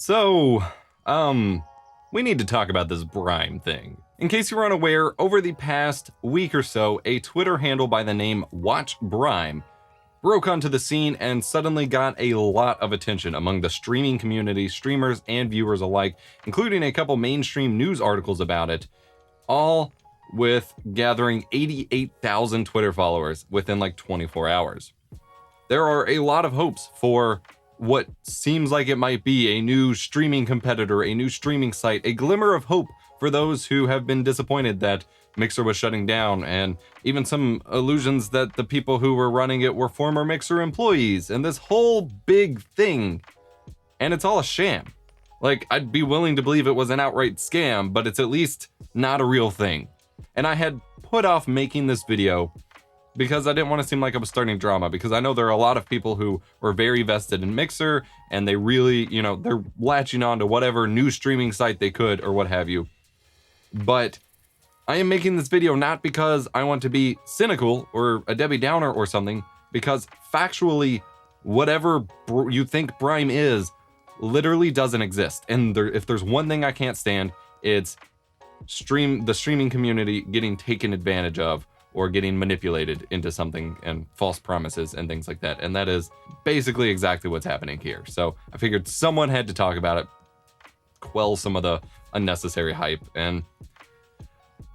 So, we need to talk about this Brime thing. In case you were unaware, over the past week or so, a Twitter handle by the name WatchBrime broke onto the scene and suddenly got a lot of attention among the streaming community, streamers and viewers alike, including a couple mainstream news articles about it, all with gathering 88,000 Twitter followers within like 24 hours. There are a lot of hopes for what seems like it might be a new streaming competitor, a new streaming site, a glimmer of hope for those who have been disappointed that Mixer was shutting down, and even some illusions that the people who were running it were former Mixer employees, and this whole big thing. And it's all a sham. Like, I'd be willing to believe it was an outright scam, but it's at least not a real thing. And I had put off making this video because I didn't want to seem like I was starting drama, because I know there are a lot of people who were very vested in Mixer, and they really, they're latching on to whatever new streaming site they could or what have you. But I am making this video not because I want to be cynical or a Debbie Downer or something, because factually, whatever you think Brime is literally doesn't exist. And if there's one thing I can't stand, it's the streaming community getting taken advantage of or getting manipulated into something and false promises and things like that. And that is basically exactly what's happening here. So I figured someone had to talk about it, quell some of the unnecessary hype, and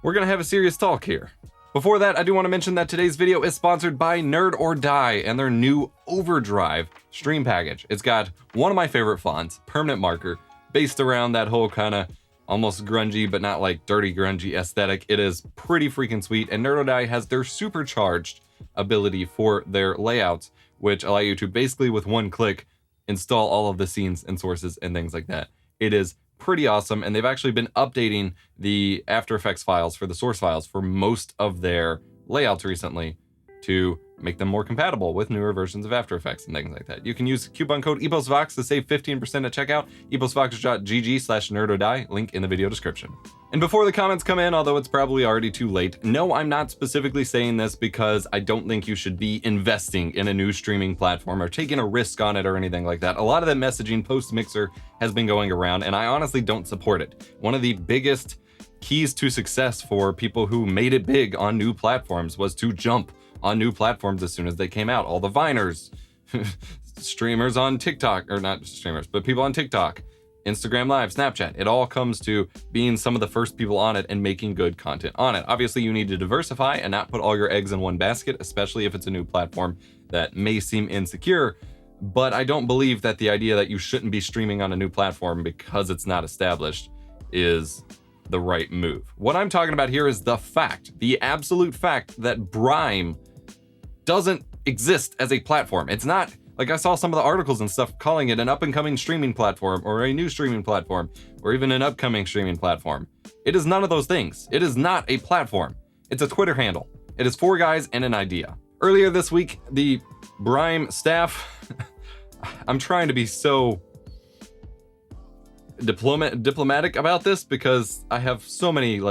we're gonna have a serious talk here. Before that, I do want to mention that today's video is sponsored by Nerd or Die and their new Overdrive stream package. It's got one of my favorite fonts, Permanent Marker, based around that whole kind of almost grungy, but not like dirty grungy aesthetic. It is pretty freaking sweet, and Nerd or Die has their supercharged ability for their layouts, which allow you to basically with one click install all of the scenes and sources and things like that. It is pretty awesome, and they've actually been updating the After Effects files for the source files for most of their layouts recently to make them more compatible with newer versions of After Effects and things like that. You can use coupon code EposVox to save 15% at checkout, eposvox.gg/nerdordie, link in the video description. And before the comments come in, although it's probably already too late, no, I'm not specifically saying this because I don't think you should be investing in a new streaming platform or taking a risk on it or anything like that. A lot of that messaging post-Mixer has been going around, and I honestly don't support it. One of the biggest keys to success for people who made it big on new platforms was to jump on new platforms as soon as they came out. All the Viners, streamers on TikTok, or not streamers, but people on TikTok, Instagram Live, Snapchat. It all comes to being some of the first people on it and making good content on it. Obviously, you need to diversify and not put all your eggs in one basket, especially if it's a new platform that may seem insecure. But I don't believe that the idea that you shouldn't be streaming on a new platform because it's not established is the right move. What I'm talking about here is the fact, the absolute fact that Brime doesn't exist as a platform. It's not, like I saw some of the articles and stuff calling it an up-and-coming streaming platform or a new streaming platform or even an upcoming streaming platform. It is none of those things. It is not a platform. It's a Twitter handle. It is 4 guys and an idea. Earlier this week, the Brime staff, I'm trying to be so diplomatic about this because I have so many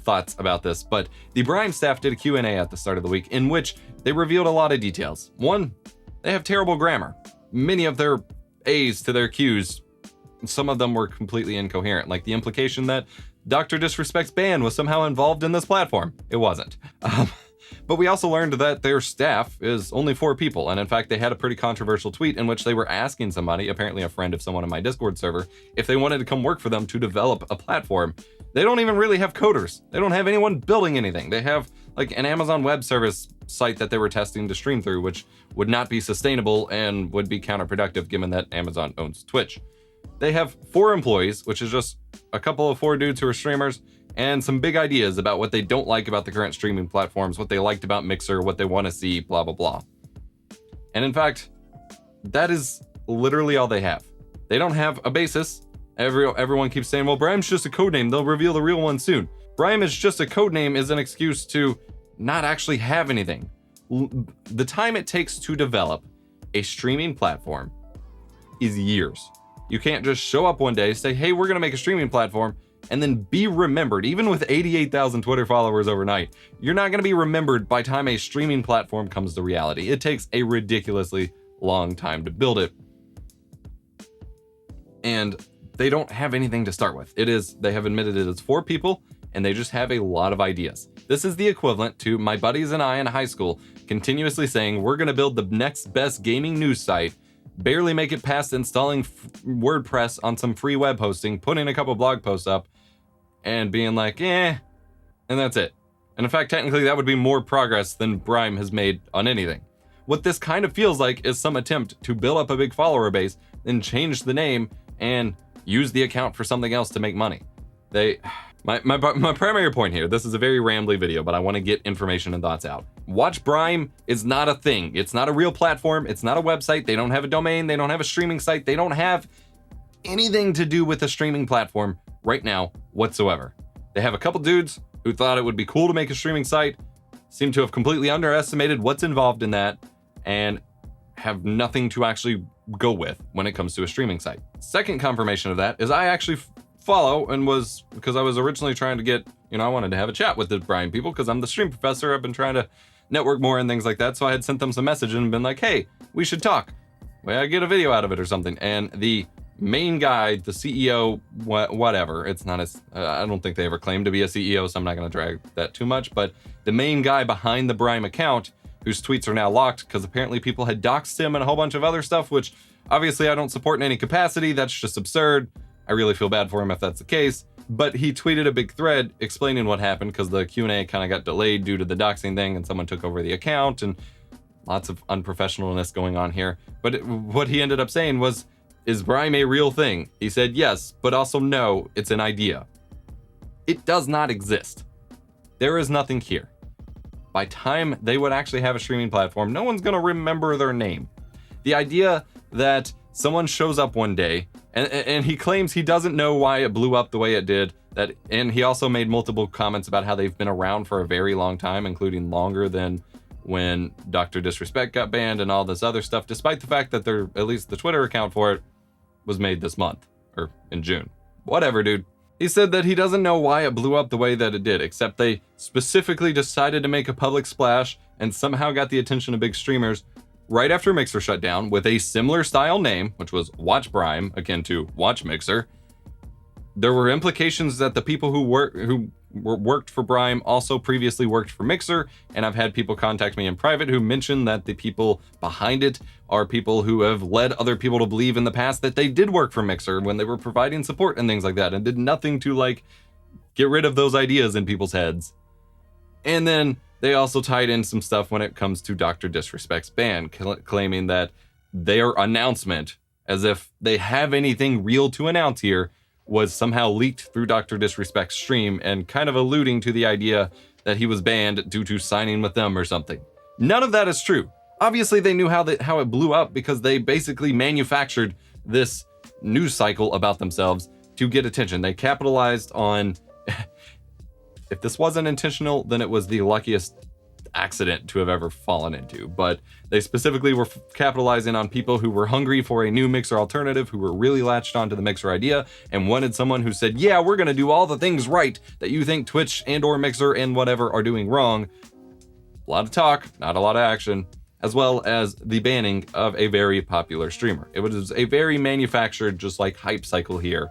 thoughts about this, but the Brime staff did a Q&A at the start of the week in which they revealed a lot of details. One, they have terrible grammar. Many of their A's to their Q's, some of them were completely incoherent, like the implication that Dr. Disrespect's band was somehow involved in this platform. It wasn't. But we also learned that their staff is only 4 people, and in fact they had a pretty controversial tweet in which they were asking somebody, apparently a friend of someone in my Discord server, if they wanted to come work for them to develop a platform. They don't even really have coders. They don't have anyone building anything. They have an Amazon Web Service site that they were testing to stream through, which would not be sustainable and would be counterproductive given that Amazon owns Twitch. They have 4 employees, which is just a couple of 4 dudes who are streamers, and some big ideas about what they don't like about the current streaming platforms, what they liked about Mixer, what they want to see, blah, blah, blah. And in fact, that is literally all they have. They don't have a basis. Everyone keeps saying, well, Brime's just a codename. They'll reveal the real one soon. Brime is just a codename is an excuse to not actually have anything. The time it takes to develop a streaming platform is years. You can't just show up one day, say, hey, we're going to make a streaming platform, and then be remembered. Even with 88,000 Twitter followers overnight, you're not going to be remembered by the time a streaming platform comes to reality. It takes a ridiculously long time to build it. and they don't have anything to start with. They have admitted it is 4 people, and they just have a lot of ideas. This is the equivalent to my buddies and I in high school continuously saying, we're gonna build the next best gaming news site, barely make it past installing WordPress on some free web hosting, putting a couple blog posts up, and being like, and that's it. And in fact, technically that would be more progress than Brime has made on anything. What this kind of feels like is some attempt to build up a big follower base, then change the name and use the account for something else to make money. My primary point here, this is a very rambly video, but I want to get information and thoughts out. WatchBrime is not a thing. It's not a real platform. It's not a website. They don't have a domain. They don't have a streaming site. They don't have anything to do with a streaming platform right now whatsoever. They have a couple dudes who thought it would be cool to make a streaming site, seem to have completely underestimated what's involved in that, and have nothing to actually go with when it comes to a streaming site. Second confirmation of that is I actually follow and because I was originally trying to get, I wanted to have a chat with the Brime people because I'm the stream professor. I've been trying to network more and things like that. So I had sent them some message and been like, hey, we should talk. Well, I get a video out of it or something. And the main guy, the CEO, whatever, it's not as, I don't think they ever claimed to be a CEO, so I'm not going to drag that too much. But the main guy behind the Brime account, whose tweets are now locked because apparently people had doxed him and a whole bunch of other stuff, which obviously I don't support in any capacity. That's just absurd. I really feel bad for him if that's the case. But he tweeted a big thread explaining what happened because the Q&A kind of got delayed due to the doxing thing and someone took over the account and lots of unprofessionalness going on here. But what he ended up saying was, is Brime a real thing? He said yes, but also no, it's an idea. It does not exist. There is nothing here. By time they would actually have a streaming platform, no one's gonna remember their name. The idea that someone shows up one day and he claims he doesn't know why it blew up the way it did, and he also made multiple comments about how they've been around for a very long time, including longer than when Dr. Disrespect got banned and all this other stuff, despite the fact that at least the Twitter account for it was made this month, or in June. Whatever, dude. He said that he doesn't know why it blew up the way that it did, except they specifically decided to make a public splash and somehow got the attention of big streamers right after Mixer shut down with a similar style name, which was WatchBrime, akin to Watch Mixer. There were implications that the people who worked for Brime also previously worked for Mixer, and I've had people contact me in private who mentioned that the people behind it are people who have led other people to believe in the past that they did work for Mixer when they were providing support and things like that, and did nothing to get rid of those ideas in people's heads. And then they also tied in some stuff when it comes to Dr. Disrespect's ban, claiming that their announcement, as if they have anything real to announce here, was somehow leaked through Dr. Disrespect's stream and kind of alluding to the idea that he was banned due to signing with them or something. None of that is true. Obviously, they knew how it blew up because they basically manufactured this news cycle about themselves to get attention. They capitalized on... If this wasn't intentional, then it was the luckiest accident to have ever fallen into. But they specifically were capitalizing on people who were hungry for a new Mixer alternative, who were really latched onto the Mixer idea and wanted someone who said, yeah, we're going to do all the things right that you think Twitch and or Mixer and whatever are doing wrong. A lot of talk, not a lot of action, as well as the banning of a very popular streamer. It was a very manufactured, just like hype cycle here,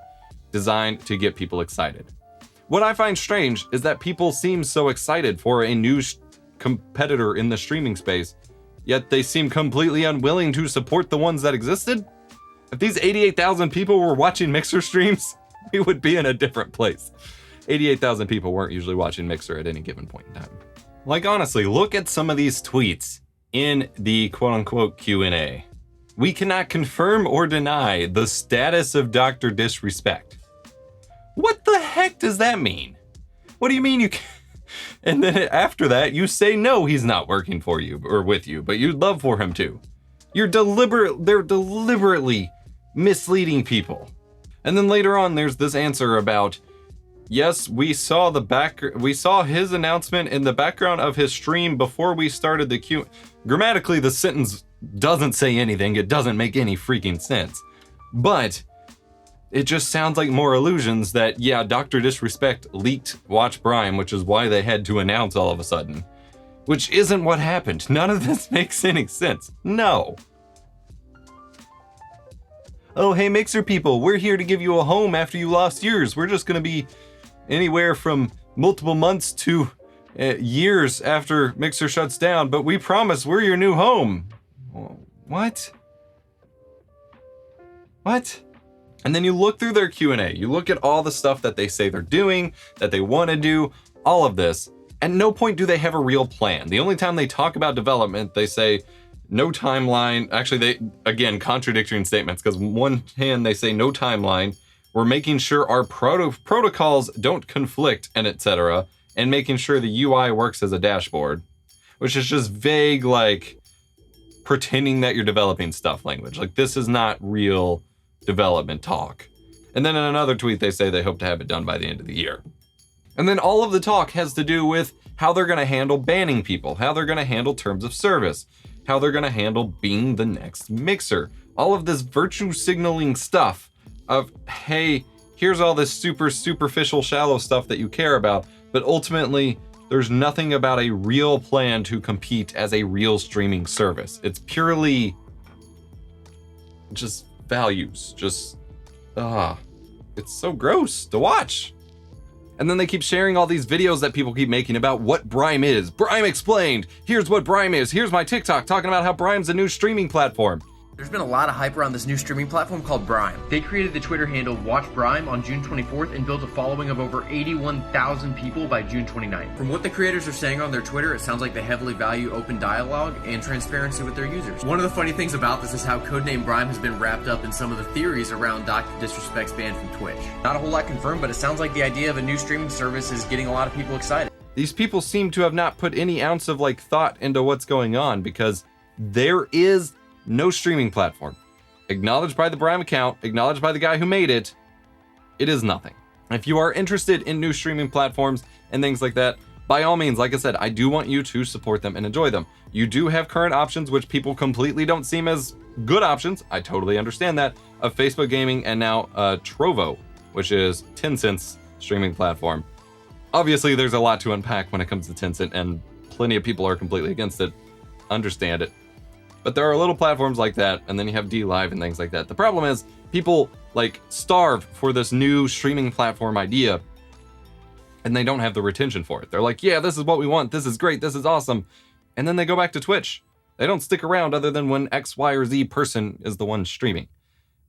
designed to get people excited. What I find strange is that people seem so excited for a new competitor in the streaming space, yet they seem completely unwilling to support the ones that existed. If these 88,000 people were watching Mixer streams, we would be in a different place. 88,000 people weren't usually watching Mixer at any given point in time. Honestly, look at some of these tweets in the quote-unquote Q&A. We cannot confirm or deny the status of Dr. Disrespect. What the heck does that mean? What do you mean you can? And then after that, you say no, he's not working for you or with you, but you'd love for him to. They're deliberately misleading people. And then later on, there's this answer about, yes, we saw his announcement in the background of his stream before we started the Q. Grammatically, the sentence doesn't say anything. It doesn't make any freaking sense. But it just sounds like more illusions that, yeah, Dr. Disrespect leaked WatchBrime, which is why they had to announce all of a sudden. Which isn't what happened. None of this makes any sense. No. oh, hey, Mixer people, we're here to give you a home after you lost yours. We're just going to be anywhere from multiple months to years after Mixer shuts down, but we promise we're your new home. What? What? And then you look through their Q&A, you look at all the stuff that they say they're doing, that they want to do, all of this. At no point do they have a real plan. The only time they talk about development, they say no timeline. Actually, they, again, contradictory statements, because on one hand, they say no timeline. We're making sure our protocols don't conflict, and etc., and making sure the UI works as a dashboard, which is just vague, like pretending that you're developing stuff language. Like, this is not real development talk. And then in another tweet, they say they hope to have it done by the end of the year. And then all of the talk has to do with how they're going to handle banning people, how they're going to handle terms of service, how they're going to handle being the next Mixer. All of this virtue signaling stuff of, hey, here's all this super superficial, shallow stuff that you care about, but ultimately there's nothing about a real plan to compete as a real streaming service. It's purely just values, just, it's so gross to watch. And then they keep sharing all these videos that people keep making about what Brime is. Brime explained. Here's what Brime is. Here's my TikTok talking about how Brime's a new streaming platform. There's been a lot of hype around this new streaming platform called Brime. They created the Twitter handle WatchBrime on June 24th and built a following of over 81,000 people by June 29th. From what the creators are saying on their Twitter, it sounds like they heavily value open dialogue and transparency with their users. One of the funny things about this is how codename Brime has been wrapped up in some of the theories around Dr. Disrespect's ban from Twitch. Not a whole lot confirmed, but it sounds like the idea of a new streaming service is getting a lot of people excited. These people seem to have not put any ounce of thought into what's going on, because there is no streaming platform. Acknowledged by the Brime account, acknowledged by the guy who made it, it is nothing. If you are interested in new streaming platforms and things like that, by all means, like I said, I do want you to support them and enjoy them. You do have current options, which people completely don't seem as good options. I totally understand that, of Facebook Gaming and now Trovo, which is Tencent's streaming platform. Obviously, there's a lot to unpack when it comes to Tencent, and plenty of people are completely against it. Understand it. But there are little platforms like that, and then you have DLive and things like that. The problem is people starve for this new streaming platform idea, and they don't have the retention for it. They're like, yeah, this is what we want. This is great. This is awesome. And then they go back to Twitch. They don't stick around other than when X, Y, or Z person is the one streaming.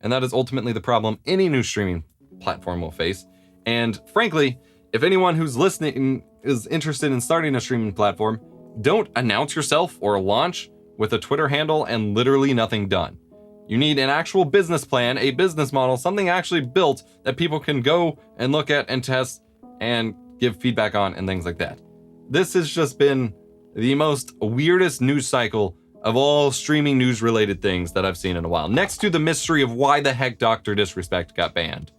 And that is ultimately the problem any new streaming platform will face. And frankly, if anyone who's listening is interested in starting a streaming platform, don't announce yourself or launch with a Twitter handle and literally nothing done. You need an actual business plan, a business model, something actually built that people can go and look at and test and give feedback on and things like that. This has just been the most weirdest news cycle of all streaming news related things that I've seen in a while. Next to the mystery of why the heck Dr. Disrespect got banned.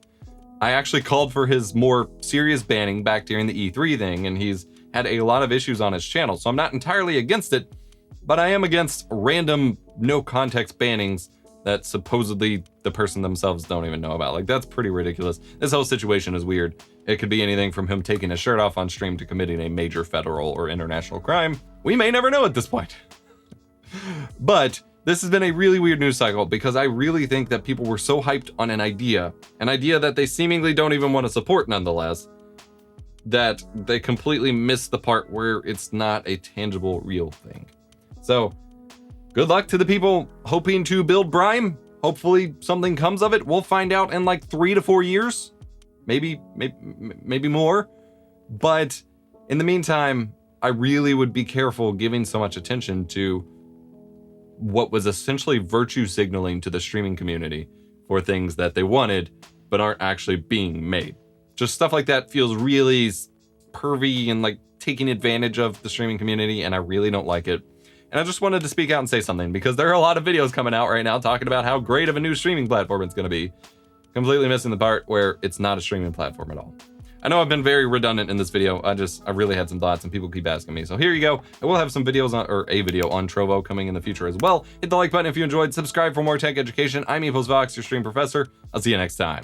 I actually called for his more serious banning back during the E3 thing, and he's had a lot of issues on his channel, so I'm not entirely against it. But I am against random, no context bannings that supposedly the person themselves don't even know about. That's pretty ridiculous. This whole situation is weird. It could be anything from him taking his shirt off on stream to committing a major federal or international crime. We may never know at this point. But this has been a really weird news cycle, because I really think that people were so hyped on an idea that they seemingly don't even want to support nonetheless, that they completely missed the part where it's not a tangible, real thing. So, good luck to the people hoping to build Brime. Hopefully something comes of it. We'll find out in 3 to 4 years. Maybe more. But in the meantime, I really would be careful giving so much attention to what was essentially virtue signaling to the streaming community for things that they wanted, but aren't actually being made. Just stuff like that feels really pervy and taking advantage of the streaming community, and I really don't like it. And I just wanted to speak out and say something, because there are a lot of videos coming out right now talking about how great of a new streaming platform it's going to be, completely missing the part where it's not a streaming platform at all. I know I've been very redundant in this video. I really had some thoughts and people keep asking me. So here you go. I will have some videos or a video on Trovo coming in the future as well. Hit the like button if you enjoyed. Subscribe for more tech education. I'm EposVox, your stream professor. I'll see you next time.